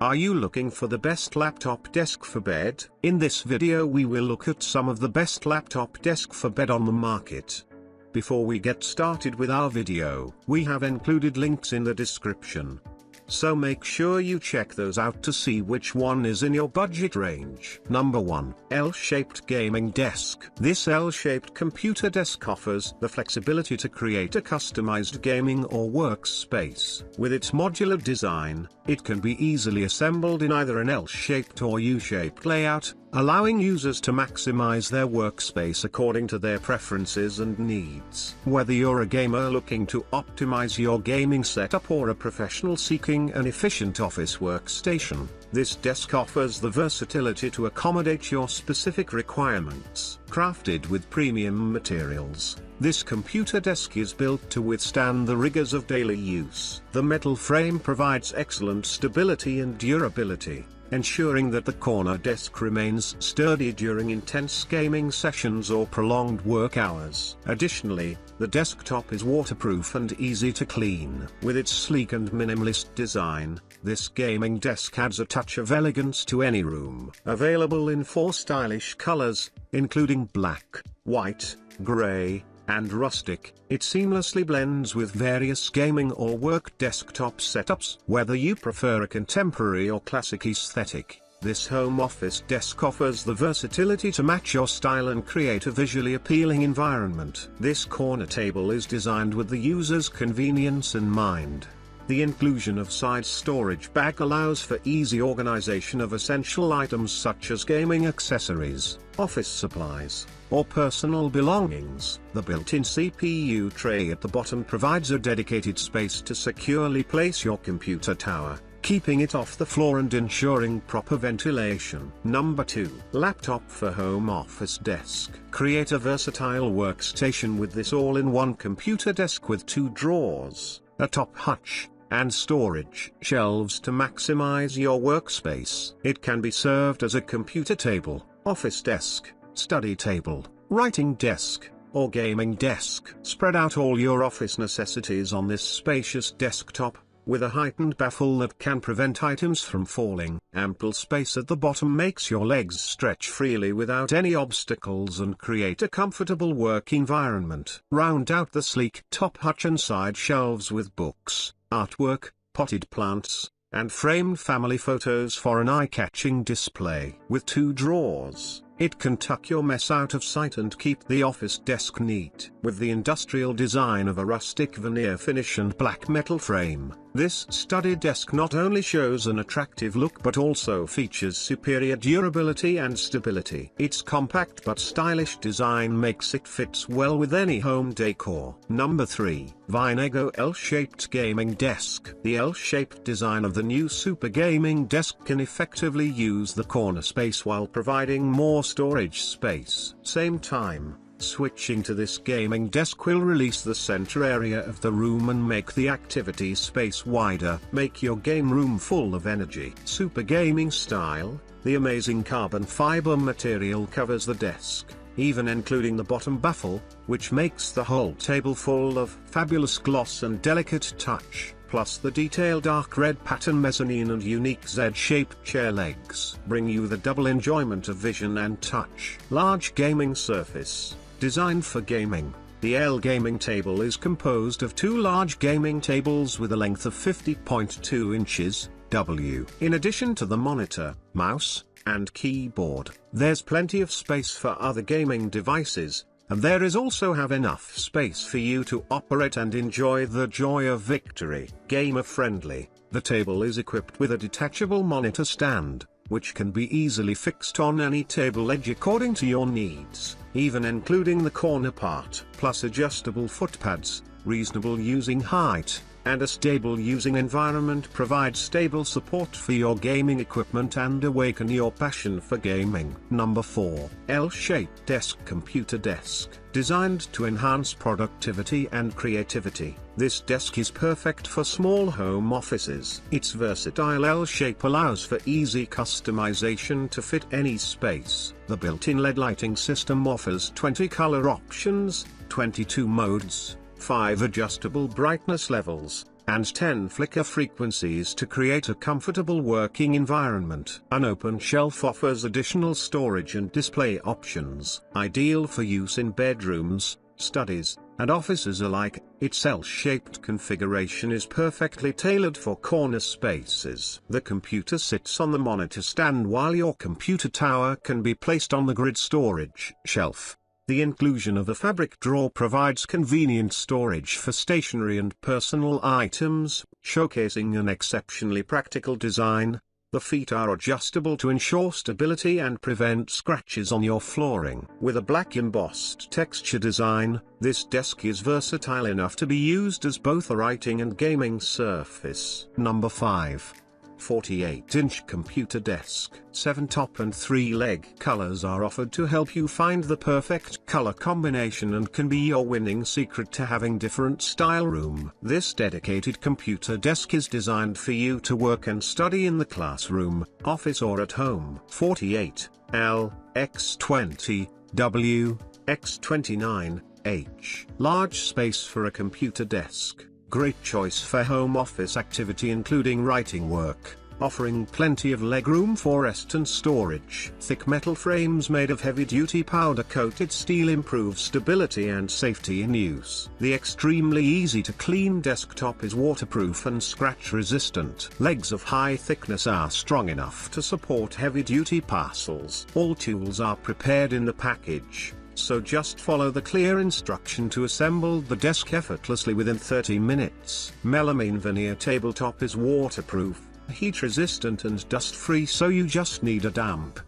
Are you looking for the best laptop desk for bed? In this video we will look at some of the best laptop desk for bed on the market. Before we get started with our video, we have included links in the description. So make sure you check those out to see which one is in your budget range. Number 1. L-shaped gaming desk. This L-shaped computer desk offers the flexibility to create a customized gaming or workspace. With its modular design, it can be easily assembled in either an L-shaped or U-shaped layout, allowing users to maximize their workspace according to their preferences and needs. Whether you're a gamer looking to optimize your gaming setup or a professional seeking an efficient office workstation, this desk offers the versatility to accommodate your specific requirements. Crafted with premium materials, this computer desk is built to withstand the rigors of daily use. The metal frame provides excellent stability and durability, ensuring that the corner desk remains sturdy during intense gaming sessions or prolonged work hours. Additionally, the desktop is waterproof and easy to clean. With its sleek and minimalist design, this gaming desk adds a touch of elegance to any room. Available in 4 stylish colors, including black, white, gray, and rustic, it seamlessly blends with various gaming or work desktop setups. Whether you prefer a contemporary or classic aesthetic, this home office desk offers the versatility to match your style and create a visually appealing environment. This corner table is designed with the user's convenience in mind. The inclusion of side storage bag allows for easy organization of essential items such as gaming accessories, office supplies, or personal belongings. The built-in CPU tray at the bottom provides a dedicated space to securely place your computer tower, keeping it off the floor and ensuring proper ventilation. Number 2. Laptop for home office desk. Create a versatile workstation with this all-in-one computer desk with 2 drawers, a top hutch, and storage shelves to maximize your workspace. It can be served as a computer table, office desk, study table, writing desk, or gaming desk. Spread out all your office necessities on this spacious desktop, with a heightened baffle that can prevent items from falling. Ample space at the bottom makes your legs stretch freely without any obstacles and create a comfortable work environment. Round out the sleek top hutch and side shelves with books, artwork, potted plants, and framed family photos for an eye-catching display. With 2 drawers, it can tuck your mess out of sight and keep the office desk neat. With the industrial design of a rustic veneer finish and black metal frame, this study desk not only shows an attractive look but also features superior durability and stability. Its compact but stylish design makes it fits well with any home decor. Number 3. Vineego L-shaped gaming desk. The L-shaped design of the new Super Gaming Desk can effectively use the corner space while providing more storage space. Same time, switching to this gaming desk will release the center area of the room and make the activity space wider. Make your game room full of energy. Super gaming style. The amazing carbon fiber material covers the desk, even including the bottom baffle, which makes the whole table full of fabulous gloss and delicate touch. Plus the detailed dark red pattern mezzanine and unique Z-shaped chair legs bring you the double enjoyment of vision and touch. Large gaming surface. Designed for gaming, the L gaming table is composed of 2 large gaming tables with a length of 50.2 inches, W. In addition to the monitor, mouse, and keyboard, there's plenty of space for other gaming devices, and there is also have enough space for you to operate and enjoy the joy of victory. Gamer friendly, the table is equipped with a detachable monitor stand, which can be easily fixed on any table edge according to your needs, even including the corner part. Plus adjustable footpads, reasonable using height, and a stable using environment provide stable support for your gaming equipment and awaken your passion for gaming. Number 4. L-shaped desk computer desk. Designed to enhance productivity and creativity, this desk is perfect for small home offices. Its versatile L shape allows for easy customization to fit any space. The built-in LED lighting system offers 20 color options, 22 modes, 5 adjustable brightness levels, and 10 flicker frequencies to create a comfortable working environment. An open shelf offers additional storage and display options, ideal for use in bedrooms, studies, and offices alike. Its L-shaped configuration is perfectly tailored for corner spaces. The computer sits on the monitor stand while your computer tower can be placed on the grid storage shelf. The inclusion of a fabric drawer provides convenient storage for stationery and personal items, showcasing an exceptionally practical design. The feet are adjustable to ensure stability and prevent scratches on your flooring. With a black embossed texture design, this desk is versatile enough to be used as both a writing and gaming surface. Number 5. 48-inch computer desk. 7 top and 3 leg colors are offered to help you find the perfect color combination and can be your winning secret to having different style room. This dedicated computer desk is designed for you to work and study in the classroom, office or at home. 48L, X20, W, X29, H. Large space for a computer desk. Great choice for home office activity including writing work, offering plenty of legroom for rest and storage. Thick metal frames made of heavy-duty powder-coated steel improve stability and safety in use. The extremely easy-to-clean desktop is waterproof and scratch-resistant. Legs of high thickness are strong enough to support heavy-duty parcels. All tools are prepared in the package, so just follow the clear instruction to assemble the desk effortlessly within 30 minutes. Melamine veneer tabletop is waterproof, heat resistant and dust free, so you just need a damp,